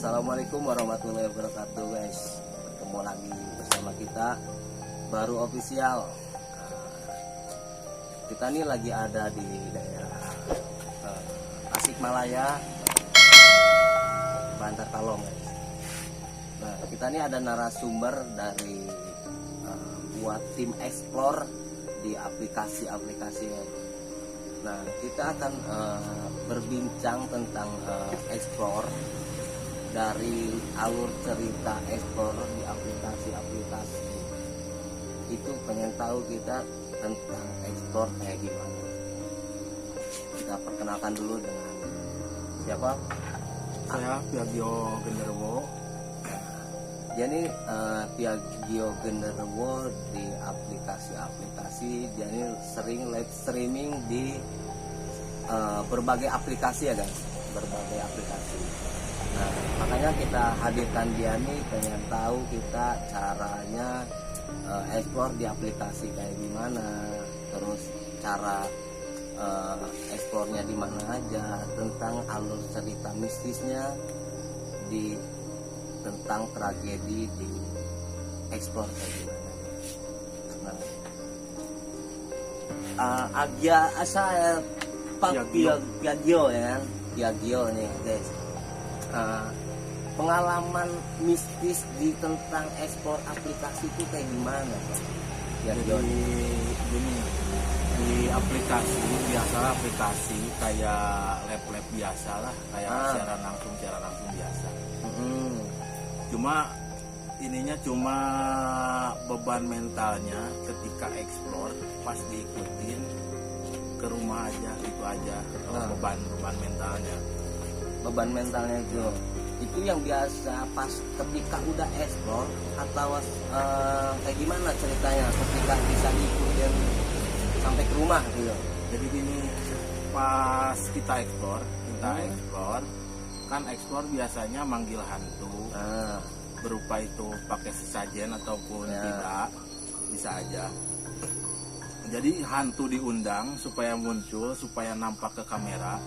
Assalamualaikum warahmatullahi wabarakatuh guys. Ketemu lagi bersama kita Baru Official. Kita ini lagi ada di daerah Tasikmalaya, Bantar Kalong guys. Nah, kita ini ada narasumber dari buat tim explore di aplikasi-aplikasi. Nah, kita akan berbincang tentang explore dari alur cerita explore di aplikasi-aplikasi. Itu pengen tahu kita tentang explore kayak gimana. Kita perkenalkan dulu dengan siapa? Saya Piagio Genderuwo. Jadi Piagio Genderuwo di aplikasi-aplikasi. Dia ini sering live streaming di berbagai aplikasi ya guys, berbagai aplikasi. Nah, makanya kita hadirkan dia nih, pengen tahu kita caranya explore di aplikasi kayak gimana, terus cara explore-nya di mana aja, tentang alur cerita mistisnya di tentang tragedi di explore kayak gimana. Nah, Agia saya Pak Piagio ya kan, Piagio nih guys. Pengalaman mistis di tentang ekspor aplikasi itu kayak gimana Pak? Jadi gini, di aplikasi biasa, aplikasi kayak lab biasa lah, kayak siaran langsung biasa. Cuma ininya cuma beban mentalnya ketika explore pas diikutin ke rumah aja, itu aja. beban mentalnya. Beban mentalnya itu yang biasa pas ketika udah explore atau kayak gimana ceritanya ketika bisa diikutin sampai ke rumah gitu. Jadi gini, pas kita explore kan explore biasanya manggil hantu, berupa itu pakai sesajen ataupun tidak, bisa aja. Jadi hantu diundang supaya muncul, supaya nampak ke kamera,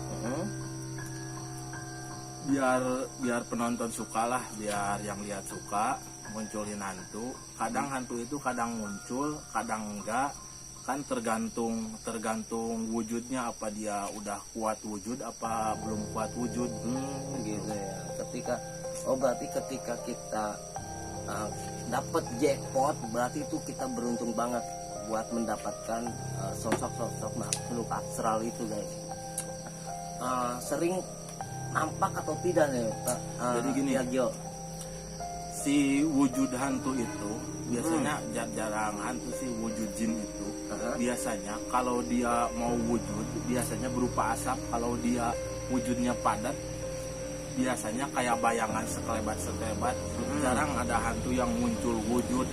biar penonton suka lah, biar yang lihat suka, munculin hantu. Kadang hantu itu kadang muncul, kadang enggak, kan tergantung wujudnya, apa dia udah kuat wujud apa belum kuat wujud. Gitu ya. Berarti ketika kita dapat jackpot, berarti itu kita beruntung banget buat mendapatkan sosok-sosok makhluk astral itu guys. Sering nampak atau tidak nih Pak? Jadi gini ya Gio, si wujud hantu itu biasanya jarang hantu sih, wujud jin itu biasanya kalau dia mau wujud biasanya berupa asap. Kalau dia wujudnya padat biasanya kayak bayangan sekelebat. Jarang ada hantu yang muncul wujud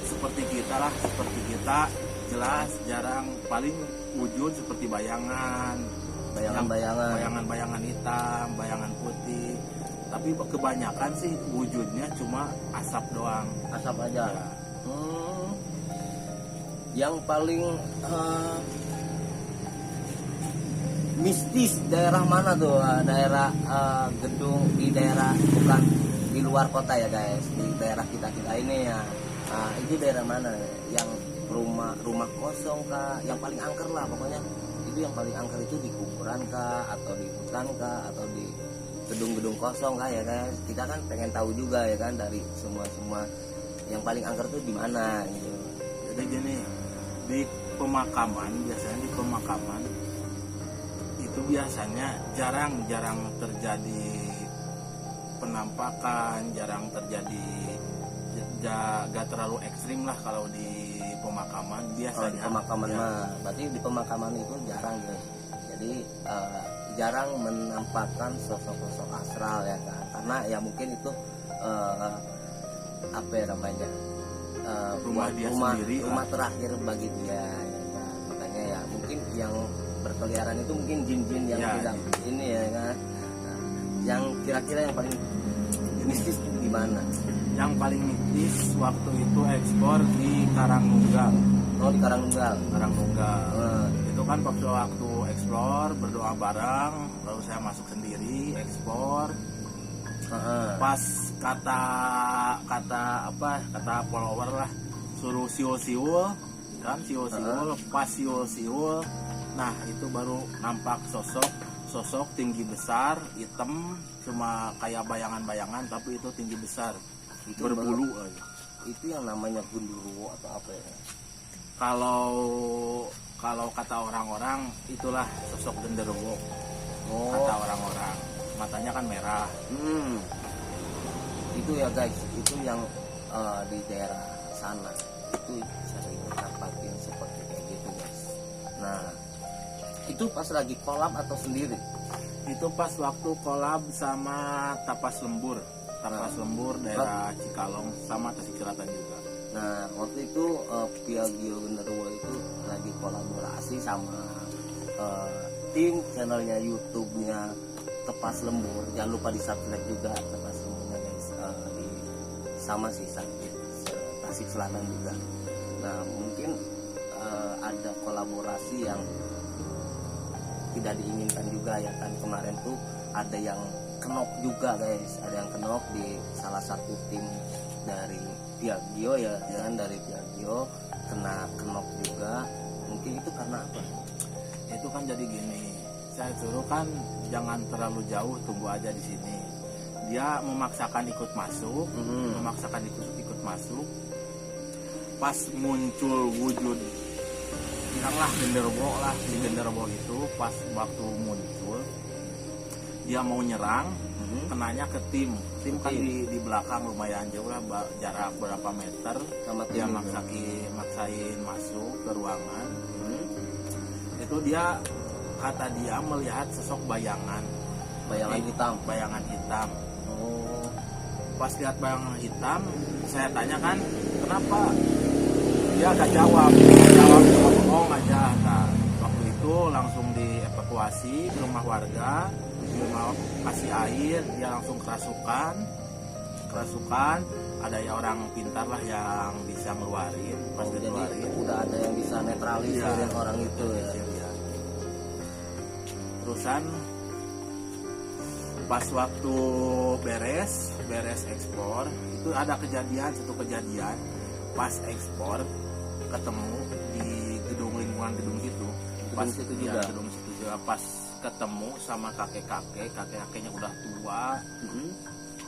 seperti kita lah, seperti kita jelas jarang. Paling wujud seperti bayangan hitam, bayangan putih. Tapi kebanyakan sih wujudnya cuma asap doang. Asap aja ya. Yang paling mistis daerah mana tuh? Daerah gedung di daerah, bukan di luar kota ya guys, di daerah kita ini ya. Itu daerah mana yang rumah kosong kah, yang paling angker lah pokoknya. Itu yang paling angker itu di kuburan kah, atau di hutan kah, atau di gedung-gedung kosong kah ya guys. Kita kan pengen tahu juga ya kan, dari semua yang paling angker itu di mana gitu. Jadi gini, di pemakaman itu biasanya jarang terjadi penampakan, jarang terjadi, gak terlalu ekstrim lah kalau di pemakaman biasanya. Di pemakaman berarti di pemakaman itu jarang guys. Jadi jarang menampakkan sosok-sosok astral ya kan, karena ya mungkin itu apa ya namanya, rumah terakhir bagi dia ya kan. Makanya ya mungkin yang berkeliaran itu mungkin jin-jin yang tidak ini ya kan. Yang kira-kira yang paling mistis itu di mana? Yang paling mistis waktu itu ekspor di Karangnunggal. Di Karangnunggal. Itu kan waktu eksplor berdoa bareng, lalu saya masuk sendiri ekspor. pas kata follower lah suruh siul-siul kan, siul-siul, pas siul-siul, nah itu baru nampak sosok tinggi besar, hitam, cuma kayak bayangan-bayangan tapi itu tinggi besar, Itu berbulu aja. Itu yang namanya gundurwo atau apa ya? Kalau kata orang-orang itulah sosok genderuwo, Oh, kata orang-orang, matanya kan merah. itu ya guys, itu yang di daerah sana itu sering dapatin seperti kayak gitu guys. Nah, itu pas lagi kolab atau sendiri? Itu pas waktu kolab sama Tapas Lembur daerah Cikalong sama Tasik Selatan juga. Nah, waktu itu Piagio Genderuwo itu lagi kolaborasi sama tim channelnya YouTube-nya Tepas Lembur. Jangan lupa di subscribe juga Tepas Lemburnya guys, sama sih Tasik Selatan juga. Nah, mungkin ada kolaborasi yang tidak diinginkan juga ya kan. Kemarin tuh ada yang kenok juga guys, ada yang kenok di salah satu tim dari Piagio ya kan, dari Piagio kena kenok juga. Mungkin itu karena apa? Itu kan jadi gini, saya suruh kan jangan terlalu jauh, tunggu aja di sini. Dia memaksakan ikut masuk, ikut masuk. Pas muncul wujud, bilanglah genderuwo lah, si genderuwo itu pas waktu muncul dia mau nyerang, kenanya ke tim kan di belakang lumayan jauh lah, jarak berapa meter, Sama dia tim maksain masuk ke ruangan. Itu dia, kata dia melihat sosok bayangan hitam. Oh, Pas lihat bayangan hitam, saya tanya kan kenapa, dia gak jawab cuma bohong aja. Nah, waktu itu langsung dievakuasi ke rumah warga, kasih air, dia langsung kerasukan. Ada ya orang pintar lah yang bisa ngeluarin. Pas jadi ngeluarin udah ada yang bisa netralisin orang itu ya. Terusan pas waktu beres ekspor itu ada satu kejadian pas ekspor ketemu di lingkungan gedung situ. Pas Gedung situ juga? Gedung situ juga. Pas ketemu sama kakeknya udah tua,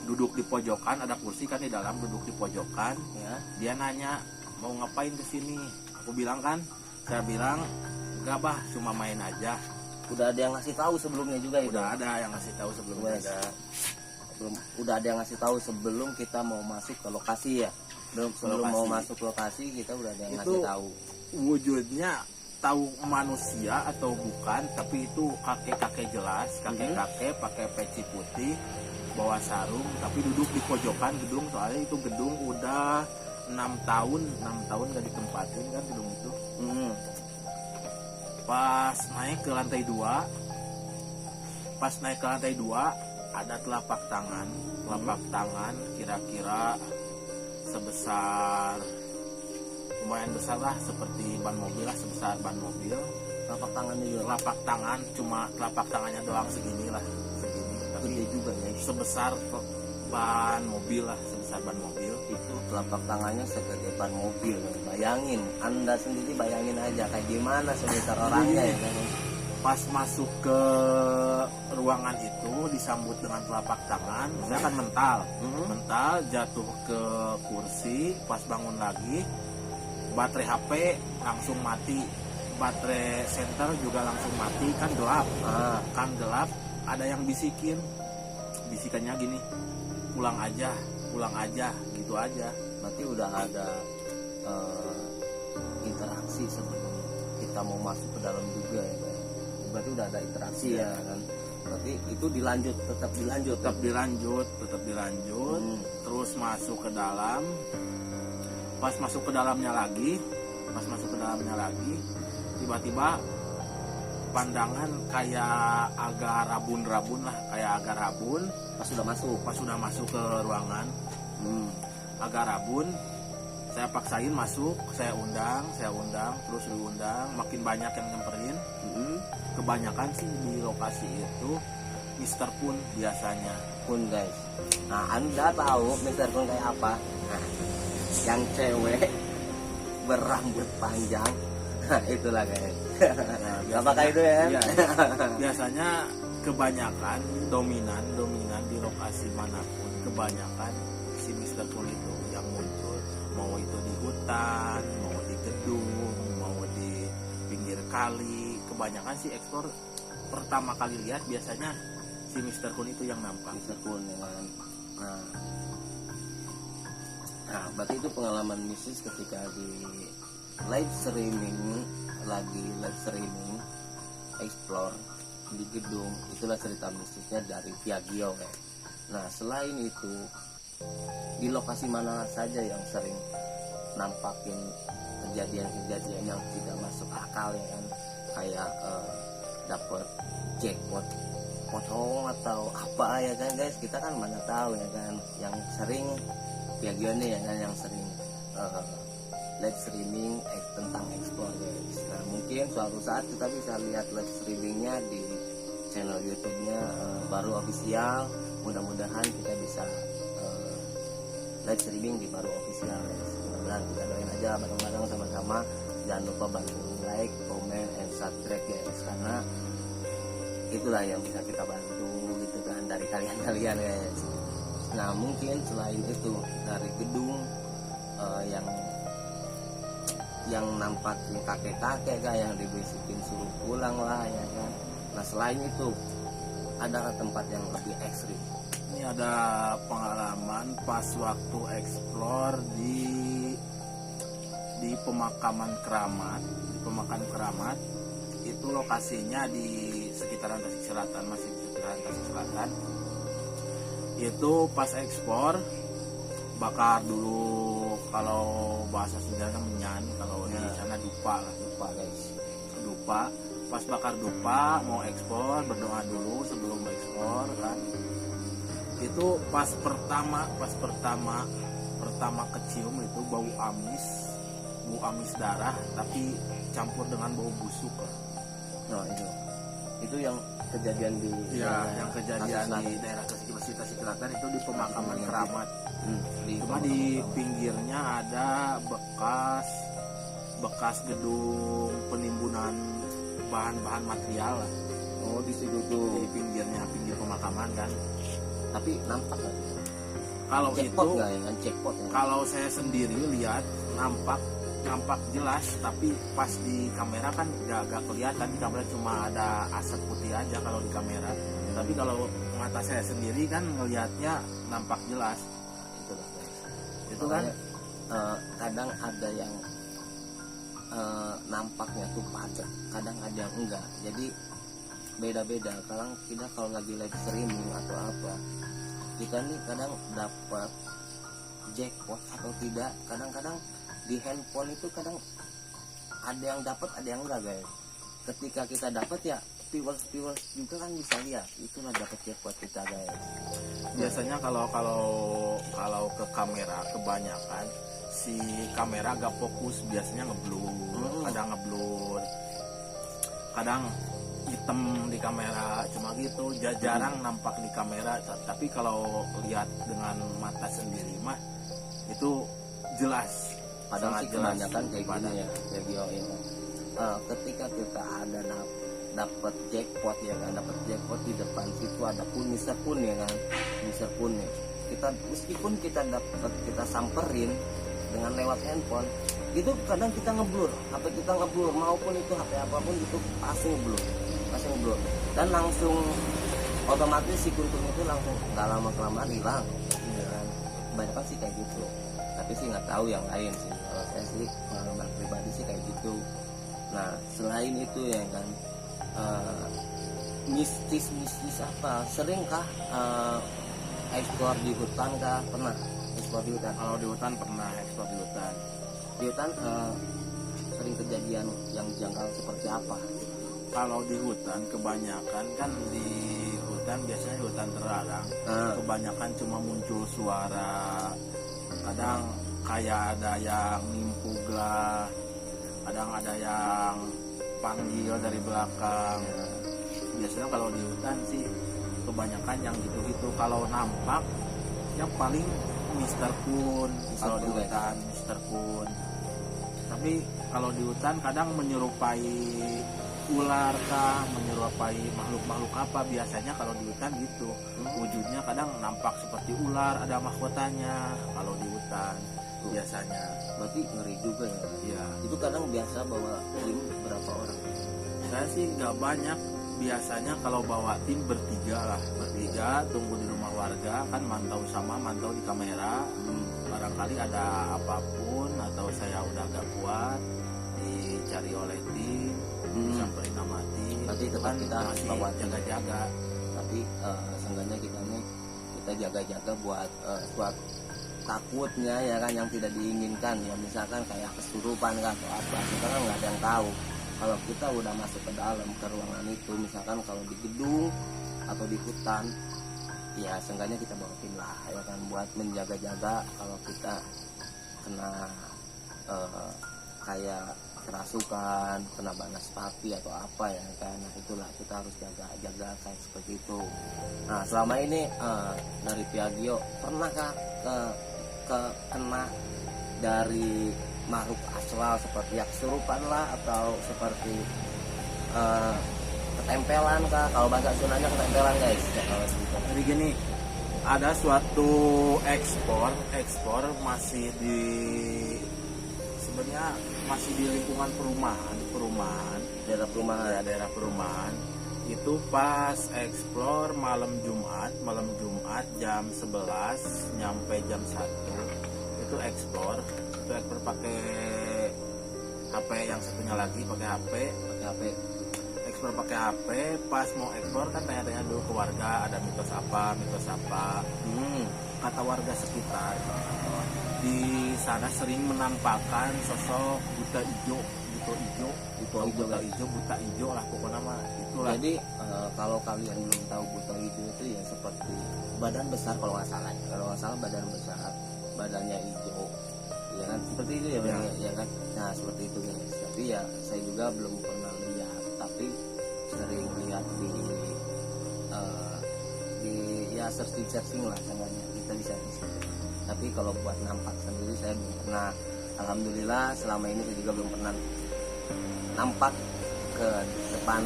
duduk di pojokan, ada kursi kan di dalam, duduk di pojokan ya. Dia nanya mau ngapain kesini, saya bilang enggak bah, cuma main aja. Udah ada yang ngasih tahu sebelumnya juga itu? Udah ada yang ngasih tahu sebelumnya. Udah ada yang ngasih tahu sebelum kita mau masuk ke lokasi ya. Sebelum mau masuk lokasi kita udah ada yang ngasih tahu. Wujudnya tahu manusia atau bukan, tapi itu kakek jelas, kakek pakai peci putih, bawa sarung, tapi duduk di pojokan gedung, soalnya itu gedung udah 6 tahun gak ditempatin kan gedung itu. Pas naik ke lantai 2 ada telapak tangan kira-kira sebesar, lumayan besar lah, seperti ban mobil lah, sebesar ban mobil. Telapak tangannya juga? Telapak tangan, cuma telapak tangannya doang segini, tapi gede juga ya, sebesar ban mobil lah, sebesar ban mobil. Itu telapak tangannya segede ban mobil. Bayangin, Anda sendiri bayangin aja kayak gimana sebesar orangnya ya kan. Pas masuk ke ruangan itu disambut dengan telapak tangan, saya kan mental jatuh ke kursi. Pas bangun lagi baterai HP langsung mati, baterai senter juga langsung mati, kan gelap. Ada yang bisikannya gini, pulang aja gitu aja. Berarti udah ada interaksi sebelum kita mau masuk ke dalam juga ya kan? Berarti udah ada interaksi ya kan. Berarti itu tetap dilanjut. Terus masuk ke dalam. Pas masuk ke dalamnya lagi, tiba-tiba pandangan kayak agak rabun lah, pas sudah masuk ke ruangan. Agak rabun. Saya paksain masuk, saya undang, terus diundang, makin banyak yang nyamperin. Kebanyakan sih di lokasi itu Mister Kun biasanya. Kun guys. Nah, Anda tahu Mister Kun kayak apa? Nah, yang cewek berambut panjang. Nah, itulah guys. Nah, Apakah itu ya? Iya. Biasanya kebanyakan dominan di lokasi manapun, kebanyakan si Mister Kun itu yang muncul, mau itu di hutan, mau di gedung, mau di pinggir kali, kebanyakan si ekspor pertama kali lihat biasanya si Mister Kun itu yang nampak. Mister Kun ya kan. Nah, berarti itu pengalaman mistis ketika di live streaming, lagi live streaming explore di gedung. Itulah cerita mistisnya dari Piagio ya. Nah, selain itu di lokasi mana saja yang sering nampakin kejadian-kejadian yang tidak masuk akal ya kan, kayak dapat jackpot potong atau apa ya kan guys, kita kan mana tahu ya kan. Yang sering Piagio nih ya kan, yang sering live streaming tentang ekspor guys. Nah, mungkin suatu saat kita bisa lihat live streamingnya di channel YouTube-nya Baru Official. Mudah-mudahan kita bisa live streaming di Baru Official guys. Mudah-mudahan kita doain aja bareng-bareng sama-sama. Jangan lupa bantu like, comment, and subscribe guys, karena itulah yang bisa kita bantu gitu kan dari kalian-kalian guys. Nah, mungkin selain itu dari gedung yang nampakin kakek-kakek kan, yang dibisikin suruh pulang lah ya kan. Nah, selain itu ada tempat yang lebih ekstrim. Ini ada pengalaman pas waktu eksplor di pemakaman keramat. Di pemakaman keramat itu lokasinya di sekitaran Tasik Selatan, masih di sekitaran Tasik Selatan. Itu pas ekspor bakar dulu, kalau bahasa Sundanya menyan, kalau di sana dupa lah, dupa guys, dupa. Pas bakar dupa mau ekspor, berdoa dulu sebelum ekspor kan. Itu pas pertama kecium itu bau amis darah, tapi campur dengan bau busuk lah. Nah, itu yang kejadian di yang kejadian di daerah Tasik Selatan itu di pemakaman keramat. Cuma di pinggirnya ada bekas gedung penimbunan bahan-bahan material lah. Oh, di situ tuh Di pinggir pemakaman kan. tapi nampak kan Kalau jackpot itu nggak ya kan, jackpot ya? kalau saya sendiri lihat nampak jelas, tapi pas di kamera kan gak kelihatan. Di kamera cuma ada asap putih aja kalau di kamera, tapi kalau mata saya sendiri kan ngelihatnya nampak jelas. Itulah guys. Itu kan Kadang ada yang nampaknya tuh padat, kadang ada yang enggak, jadi beda-beda. Kadang kita kalau lagi live streaming atau apa, kita nih kadang dapat jackpot atau tidak. Kadang-kadang di handphone itu kadang ada yang dapat, ada yang enggak guys. Ketika kita dapat ya viewers juga kan bisa lihat, itulah dapat jackpot kita guys. Biasanya kalau ke kamera kebanyakan si kamera agak fokus, biasanya ngeblur, kadang hitam di kamera, cuma gitu, jarang nampak di kamera. Tapi kalau lihat dengan mata sendiri mah itu jelas. Padahal sih kebanyakan kayak gini ya, ketika kita ada dapat jackpot ya kan, dapat jackpot di depan situ ada Mister Kun ya kan, Mister Kun ya. Kita meskipun kita samperin dengan lewat handphone, itu kadang kita ngeblur, HP kita ngeblur, maupun itu HP apapun itu pasti ngeblur, dan langsung otomatis si kuntung itu langsung nggak lama kelamaan hilang, ya kan. Kebanyakan sih kayak gitu, tapi sih nggak tahu yang lain sih. Kalau saya sih pengalaman pribadi sih kayak gitu. Nah, selain itu ya kan, mistis apa, seringkah eksplor di hutan kah? Pernah eksplor di hutan? Kalau di hutan pernah eksplor di hutan. Di hutan sering kejadian yang janggal seperti apa? Kalau di hutan kebanyakan kan, di hutan biasanya hutan terlarang, kebanyakan cuma muncul suara. Kadang kayak ada yang nimpuk lah, kadang ada yang panggil dari belakang. Biasanya kalau di hutan sih kebanyakan yang gitu-gitu. Kalau nampak yang paling Mister Kun kalau di Kun, hutan, Mister Kun. Tapi kalau di hutan kadang menyerupai ular kah, menyerupai makhluk-makhluk apa, biasanya kalau di hutan gitu. Wujudnya kadang nampak seperti ular, ada mahkotanya kalau di hutan biasanya. Berarti ngeri juga ya. Iya. Itu kadang biasa bawa tim berapa orang? Saya sih nggak banyak, biasanya kalau bawa tim bertiga lah, bertiga tunggu di rumah warga kan, mantau di kamera. Barangkali ada apapun atau saya udah gak kuat dicari oleh tim, sampai mati. Nanti tetap kita masih bawa jaga-jaga. Tapi seenggaknya kita jaga-jaga buat suatu takutnya ya kan, yang tidak diinginkan ya, misalkan kayak kesurupan kan atau apa, kita kan nggak ada yang tahu. Kalau kita udah masuk ke dalam ke ruangan itu, misalkan kalau di gedung atau di hutan, ya seenggaknya kita bawa tim lah ya kan, buat menjaga-jaga kalau kita kena kayak kerasukan, kena banas papi atau apa ya kan. Nah itulah kita harus jaga kayak seperti itu. Nah selama ini dari Piagio pernahkah kena dari makhluk astral seperti yang kesurupan lah, atau seperti ketempelan kah? Kalau bahasa Sundanya ketempelan guys ya, kalau gitu. Jadi gini, ada suatu ekspor masih di, sebenarnya masih di lingkungan perumahan daerah perumahan. Itu pas eksplor malam Jumat jam 11 nyampe jam 1 itu eksplor pakai HP, yang satunya lagi pakai HP eksplor pakai HP. Pas mau eksplor kan tanya-tanya dulu ke warga ada mitos apa. Kata warga sekitar di sana sering menampakkan sosok buta hijau lah pokoknya mah itulah. Jadi kalau kalian belum tahu buta hijau itu ya seperti badan besar, kalau nggak salah badan besar, badannya hijau ya kan, seperti itu ya, ya kan. Nah seperti itu guys. Tapi ya saya juga belum pernah lihat, tapi sering lihat di ya searching lah namanya, kita bisa di situ. Tapi kalau buat nampak sendiri saya belum pernah. Alhamdulillah selama ini saya juga belum pernah nampak ke depan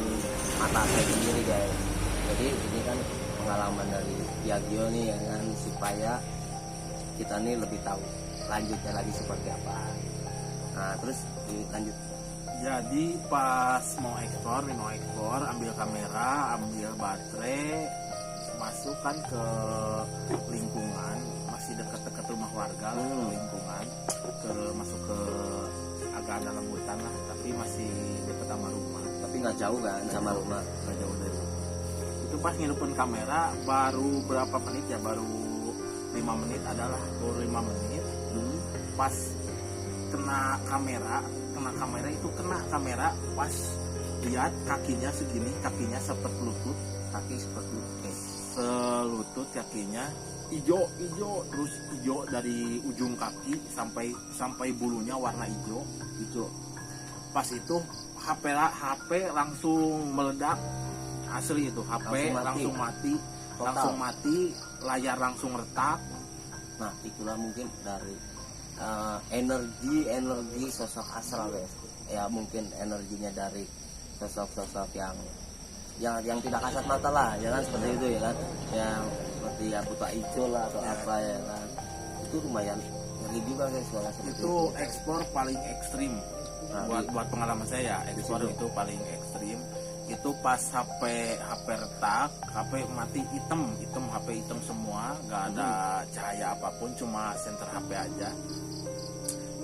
mata saya sendiri guys. Jadi ini kan pengalaman dari Piagio nih ya kan, supaya kita nih lebih tahu lanjutnya lagi seperti apa. Nah terus dilanjut. Jadi pas mau ekspor ambil kamera, ambil baterai, masukkan ke lingkungan, masih dekat-dekat rumah warga lah, lingkungan, masuk ke agak dalam hutan lah, tapi masih dekat sama rumah. Tapi nggak jauh kan sama rumah? Nggak jauh dari rumah. Itu pas ngidupin kamera baru berapa menit ya, baru 5 menit adalah, baru 5 menit. Pas kena kamera pas lihat kakinya segini, kakinya seperti lutut, kaki seperti selutut, kakinya hijau terus hijau dari ujung kaki sampai bulunya warna hijau. Pas itu HP langsung meledak, asli itu HP langsung mati, layar langsung retak. Nah itulah mungkin dari energi sosok astral guys ya, mungkin energinya dari sosok yang tidak kasat mata lah ya kan, seperti itu ya kan, yang seperti ya buta hijau lah atau apa ya kan. Itu lumayan ngeri juga guys kalau seperti itu. Ekspor paling ekstrim buat pengalaman saya, ekspor itu paling ekstrim. Itu pas HP retak, HP mati, hitam HP hitam semua, nggak ada cahaya apapun, cuma senter HP aja.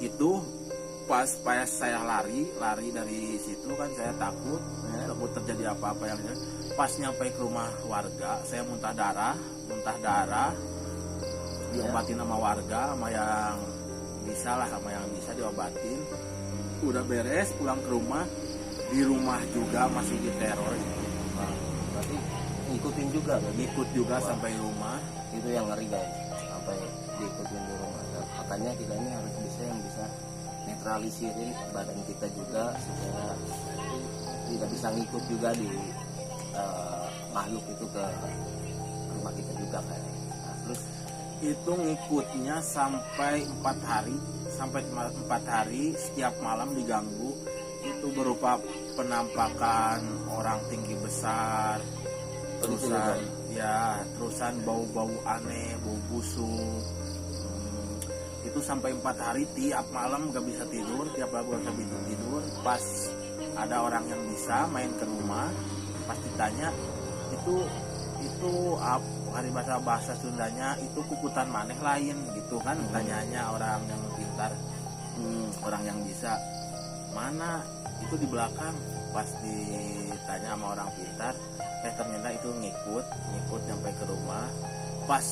Itu pas saya lari dari situ kan, saya takut terjadi apa-apa yang pas nyampe ke rumah warga, saya muntah darah diobatin sama warga, sama yang bisa diobatin. Udah beres, pulang ke rumah, di rumah juga masih diteror gitu. Nah, berarti ngikutin juga ikut juga sampai rumah. Itu yang ngeri guys, sampai diikutin di rumah. Nah, makanya kita ini harus bisa netralisirin badan kita juga, supaya tidak bisa ngikut juga di makhluk itu ke rumah kita juga kan. Nah, terus itu ngikutnya sampai 4 hari setiap malam diganggu. Itu berupa penampakan orang tinggi besar, terusan bau-bau aneh, bau busuk. Itu sampai 4 hari tiap malam gak bisa tidur, tiap malam gak bisa tidur. Pas ada orang yang bisa main ke rumah, pas ditanya itu hari bahasa Sundanya itu kukutan maneh lain gitu kan, tanyanya orang yang pintar, orang yang bisa, mana itu di belakang. Pas ditanya sama orang pintar, ternyata itu ngikut sampai ke rumah. Pas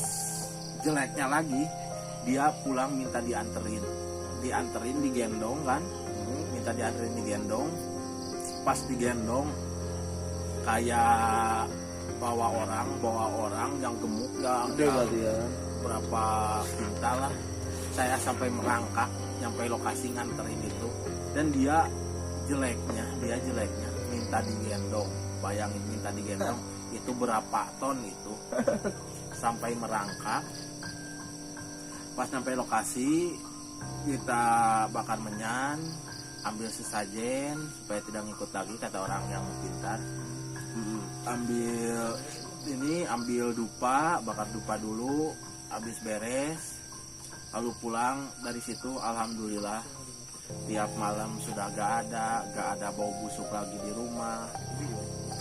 jeleknya lagi, dia pulang minta dianterin digendong kan, minta dianterin digendong. Pas digendong kayak bawa orang yang gemuk yang berapa kintal lah. Saya sampai merangkak nyampe lokasi nganterin itu, dan dia jeleknya minta digendong. Bayangin minta digendong itu berapa ton itu. Sampai merangkak. Pas sampai lokasi kita bakar menyan, ambil sesajen supaya tidak ngikut lagi, kata orang yang pintar. Ambil dupa, bakar dupa dulu, habis beres, lalu pulang. Dari situ alhamdulillah tiap malam sudah gak ada bau busuk lagi di rumah.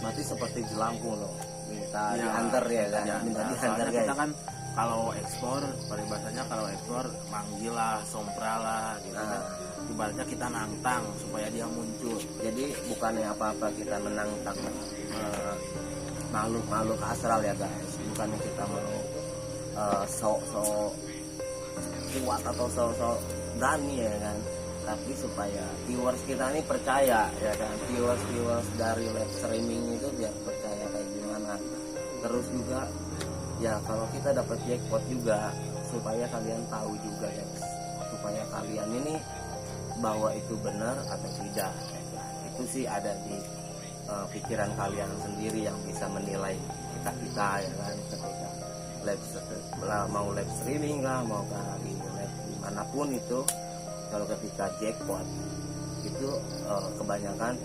Berarti seperti jelangkung loh, minta diantar ya kan, minta diantar guys. Kita kan kalau ekspor, peribahasanya kalau ekspor manggil lah, sompra lah gitu kan. Ibaratnya kita nantang supaya dia muncul. Jadi bukannya apa-apa kita menantang makhluk astral ya guys, bukannya kita mau sok kuat atau sok berani ya kan, tapi supaya viewers kita ini percaya ya kan, viewers dari live streaming itu biar percaya kayak gimana. Terus juga ya kalau kita dapat jackpot juga supaya kalian tahu juga ya, supaya kalian ini bahwa itu benar atau tidak ya kan? Itu sih ada di pikiran kalian sendiri yang bisa menilai kita ya kan, ketika mau live streaming lah, mau di live dimanapun itu. Kalau ketika jackpot itu kebanyakan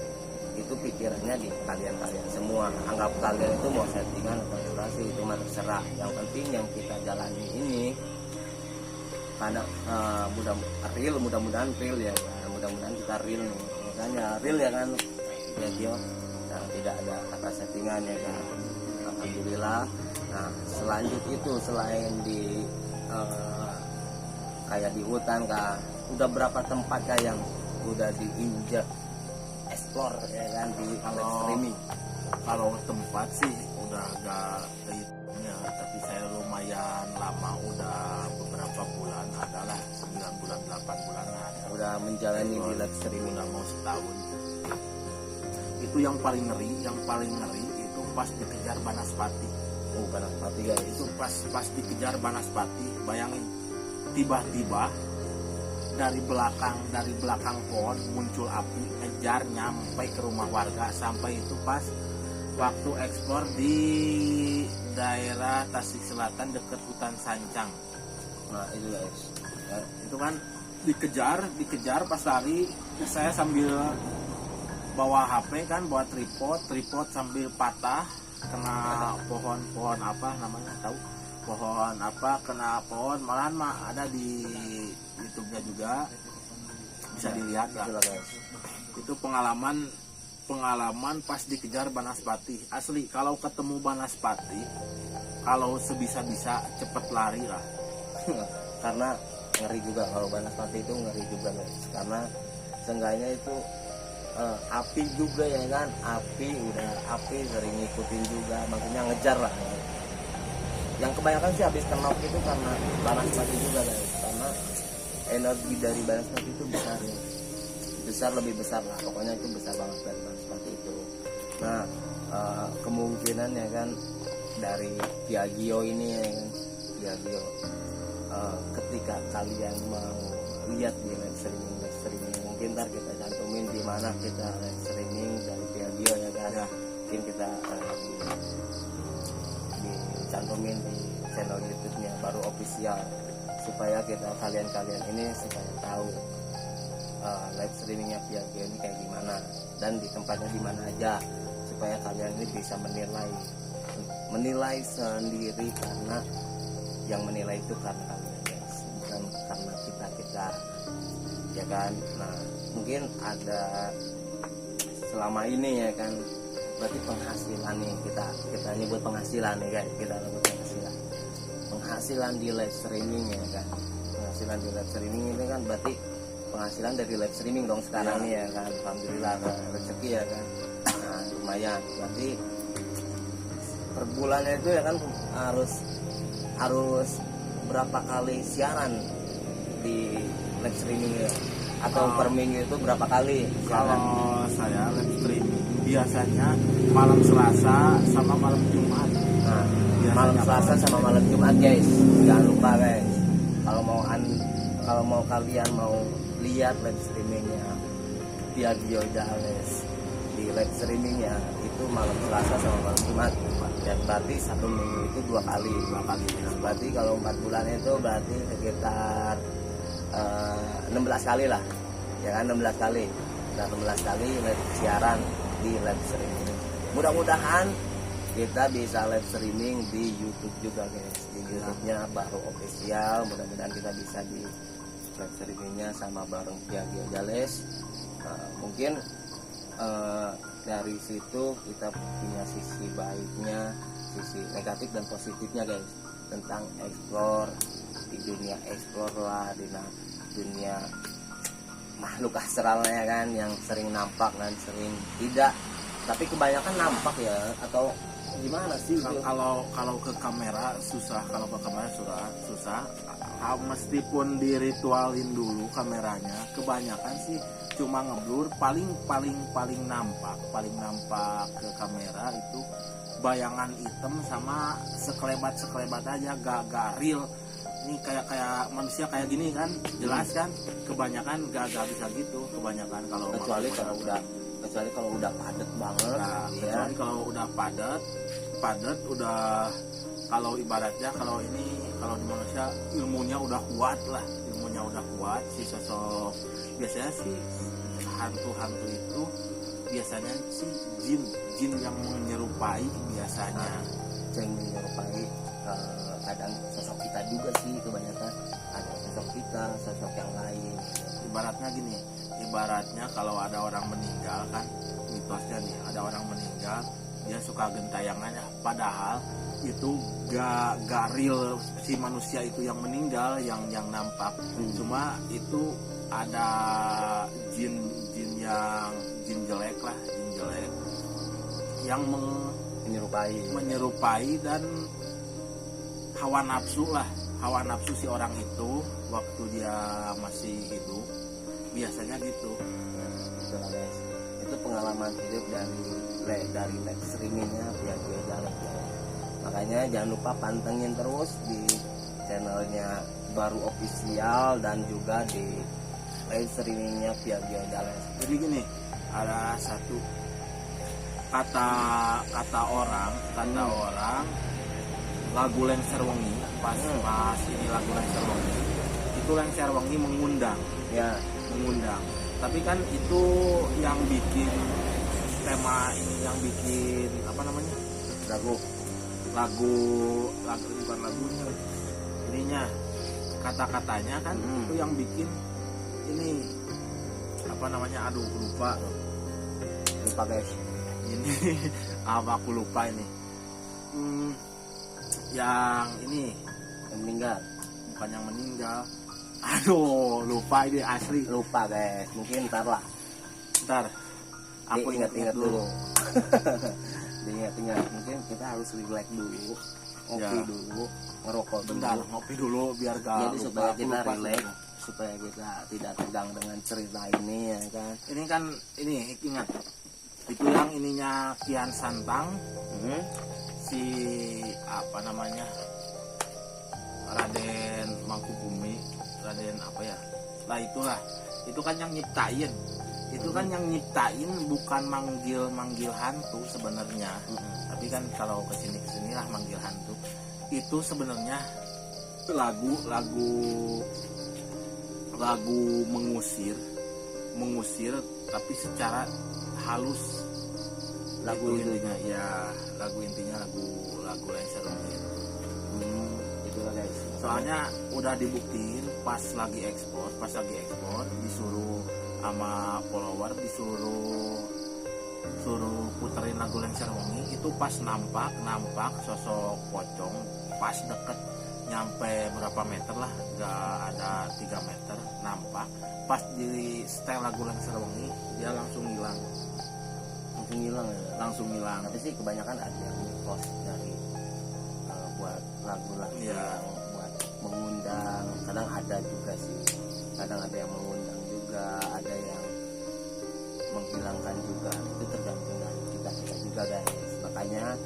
itu pikirannya di kalian semua. Anggap kalian itu mau settingan atau durasi itu mah terserah. Yang penting yang kita jalani ini karena mudah-mudahan real ya kan? Mudah-mudahan kita real nih, makanya real ya kan video. Nah, tidak ada kata settingan ya kan, alhamdulillah. Nah selanjutnya itu selain di kayak di hutan kah, udah berapa tempat kah yang udah diinjak explore ya kan di live streaming? Kalau tempat sih udah agak kehitungnya, tapi saya lumayan lama, udah beberapa bulan, adalah 9 bulan 8 bulan ada. Udah menjalani di live streaming, udah mau setahun. Itu yang paling ngeri itu pas dikejar Banaspati. Oh Banaspati guys, itu pas dikejar Banaspati, bayangin tiba-tiba dari belakang pohon muncul api, ngejar nyampe ke rumah warga. Sampai itu pas waktu ekspor di daerah Tasik Selatan dekat hutan Sancang. Nah itu guys, itu kan dikejar pas lari, saya sambil bawa HP kan, bawa tripod sambil patah, kena pohon apa namanya, tahu pohon apa, kena pohon, malahan mah ada di YouTube-nya juga, bisa dilihat lah. Itu pengalaman pas dikejar Banaspati. Asli kalau ketemu Banaspati, kalau sebisa-bisa cepet lari lah. Karena ngeri juga kalau Banaspati itu, ngeri juga guys, karena seenggaknya itu api juga ya kan, api sering ngikutin juga, maksudnya ngejar lah. Yang kebanyakan sih habis kenok itu karena Banaspati juga guys, karena energi dari Banaspati itu lebih besar lah, pokoknya itu besar banget dari Banaspati itu. Nah kemungkinan ya kan dari Piagio ini ya kan, Piagio ketika kalian mau lihat di live streaming mungkin ntar kita cantumin di mana kita live streaming dari Piagio ya kan ya. Mungkin kita di cantumin di channel YouTube-nya Baru Official, supaya kalian ini supaya tahu live streamingnya Piaggio ini kayak gimana dan di tempatnya di mana aja, supaya kalian ini bisa menilai sendiri, karena yang menilai itu karena kalian guys, bukan karena kita ya kan. Nah mungkin ada selama ini ya kan, berarti penghasilan nih, kita nyebut penghasilan nih kan, kita nyebut penghasilan di live streaming ya kan. Penghasilan di live streaming ini kan berarti penghasilan dari live streaming dong sekarang nih ya kan. Alhamdulillah rezeki ya kan. Nah lumayan, berarti per bulannya itu ya kan harus berapa kali siaran di live streaming ya? Atau per minggu itu berapa kali siaran? Kalau saya live streaming biasanya malam Selasa sama malam Jumat. Nah, malam Selasa sama malam Jumat guys, jangan lupa guys. Kalau mau kalian mau lihat live streamingnya Piaggio Jales di live streamingnya itu malam Selasa sama malam Jumat, dan berarti satu minggu itu dua kali. Nah, berarti kalau 4 bulan itu berarti sekitar 16 kali lah ya kan, 16 kali. Nah 16 kali live siaran di live streaming. Mudah-mudahan kita bisa live streaming di YouTube juga guys, di YouTube-nya Baru Official. Mudah-mudahan kita bisa di live streamingnya sama bareng Piaggio Jales. Mungkin dari situ kita punya sisi baiknya, sisi negatif dan positifnya guys, tentang explore di dunia explore lah, di dunia makhluk astralnya kan, yang sering nampak dan sering tidak, tapi kebanyakan nampak ya, atau gimana sih itu? Kalau ke kamera susah, susah. Meskipun diritualin dulu kameranya, kebanyakan sih cuma ngeblur. Paling nampak ke kamera itu bayangan hitam sama sekelebat aja, gak real. Ini kayak manusia kayak gini kan, jelas kan. Kebanyakan gak bisa gitu, kebanyakan kecuali kalau udah padat banget. Nah, ya. Kecuali kalau udah padat udah, kalau ibaratnya kalau di manusia ilmunya udah kuat si sosok. Biasanya sih hantu itu biasanya sih jin yang menyerupai biasanya. Yang menyerupai kadang sosok kita juga sih, kebanyakan ada sosok kita, sosok yang lain. Ibaratnya kalau ada orang meninggal kan, mitosnya nih, ada orang meninggal dia suka gentayangannya, padahal itu gak real si manusia itu yang meninggal, yang nampak. Cuma itu ada jin jelek yang menyerupai dan hawa nafsu si orang itu waktu dia masih hidup, biasanya gitu. Itu pengalaman hidup dari live streamingnya Piaggio Jales. Makanya jangan lupa pantengin terus di channelnya Baru Official dan juga di live streamingnya Piaggio Jales. Jadi gini, ada satu kata orang lagu Lengser Wengi, pas ini lagu Lengser Wengi itu Lengser Wengi mengundang. Tapi kan itu yang bikin tema ini, yang bikin apa namanya, lagu bukan lagunya, ininya kata-katanya kan itu yang bikin ini apa namanya, aduh lupa guys ini apa, aku lupa ini. Yang ini yang meninggal, bukan yang meninggal, aduh lupa ini, asli lupa guys. Mungkin ntar aku ingat-ingat dulu. Diingat-ingat, mungkin kita harus relax dulu, ngopi dulu, ngerokok bentar, ngopi dulu biar gak jadi lupa, supaya kita relax, supaya kita tidak tegang dengan cerita ini ya kan. Ini kan ini ingat itu yang ininya Kian Santang, si apa namanya, Raden Mangkubumi, Raden apa ya, lah itulah, itu kan yang nyiptain itu kan yang nyiptain bukan manggil hantu sebenarnya. Tapi kan kalau kesini lah manggil hantu. Itu sebenarnya lagu mengusir tapi secara halus. Lagu itu intinya ya, lagu Lengser Wengi itu. Itulah guys. Soalnya udah dibuktiin pas lagi ekspor disuruh sama follower suruh puterin lagu Lengser Wengi itu pas nampak sosok pocong pas deket nyampe berapa meter lah, nggak ada 3 meter, nampak pas di setel lagu Lengser Wengi dia langsung hilang ya. Tapi sih kebanyakan ada yang post dari buat lagu-lagu yang buat mengundang. Kadang ada juga sih, kadang ada yang mengundang juga, ada yang menghilangkan juga. Itu tergantung dari kita juga guys. Makanya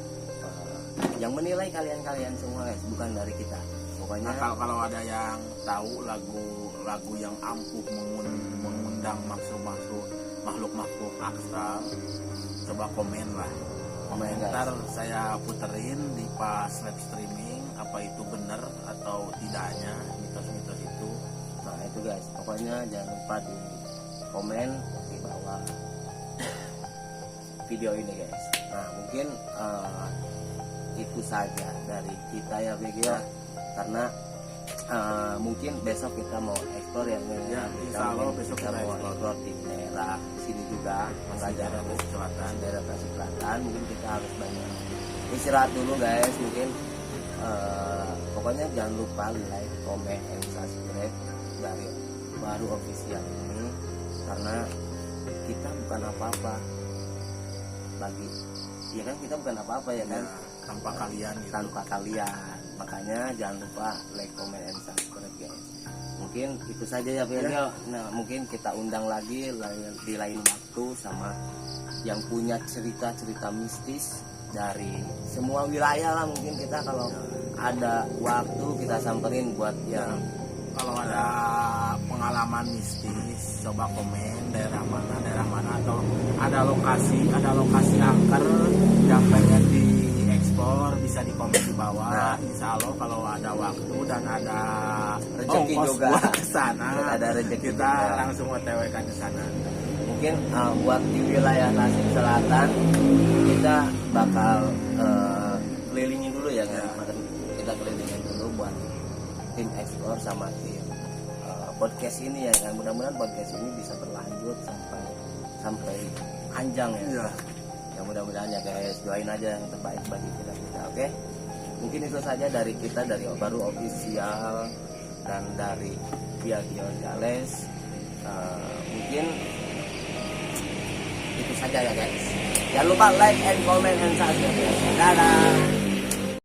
yang menilai kalian semua guys, bukan dari kita. Pokoknya kalau ada yang tahu lagu yang ampuh mengundang makhluk astral, coba komen lah. Ntar saya puterin di pas live streaming apa itu benar atau tidaknya mitos-mitos itu. Nah itu guys, pokoknya jangan lupa di komen di bawah video ini guys. Nah mungkin itu saja dari kita ya Beg ya, karena mungkin besok kita mau eksplor ya, insya Allah besok kita mau eksplor di daerah sini juga, daerah Tasik Selatan. Mungkin kita harus banyak istirahat dulu guys. Mungkin pokoknya jangan lupa like, comment, and subscribe dari Baru Official ini, karena kita bukan apa-apa bagi ya kan, kita bukan apa-apa ya kan tanpa kalian gitu. Tanpa kalian. Makanya jangan lupa like, comment, and subscribe guys. Mungkin itu saja ya Bel. Nah mungkin kita undang lagi di lain waktu sama yang punya cerita-cerita mistis dari semua wilayah lah. Mungkin kita kalau ada waktu kita samperin buat yang kalau ada pengalaman mistis coba komen daerah mana atau ada lokasi angker yang pengen diekspor bisa di komen di bawah. Insya Allah kalau ada waktu dan ada rezeki juga ke sana, ada rezeki kita juga. langsung OTW kan ke sana. Mungkin buat di wilayah Tasik Selatan kita bakal kelilingin dulu ya kan. Kita kelilingin dulu buat tim ekspor sama tim podcast ini ya kan. Mudah-mudahan podcast ini bisa berlanjut sampai panjang ya. Ya mudah-mudahan ya guys, doain aja yang terbaik bagi kita. Oke, mungkin itu saja dari kita, dari Baru Official dan dari Via Jales. Mungkin itu saja ya guys. Jangan lupa like and comment and subscribe. Dadah.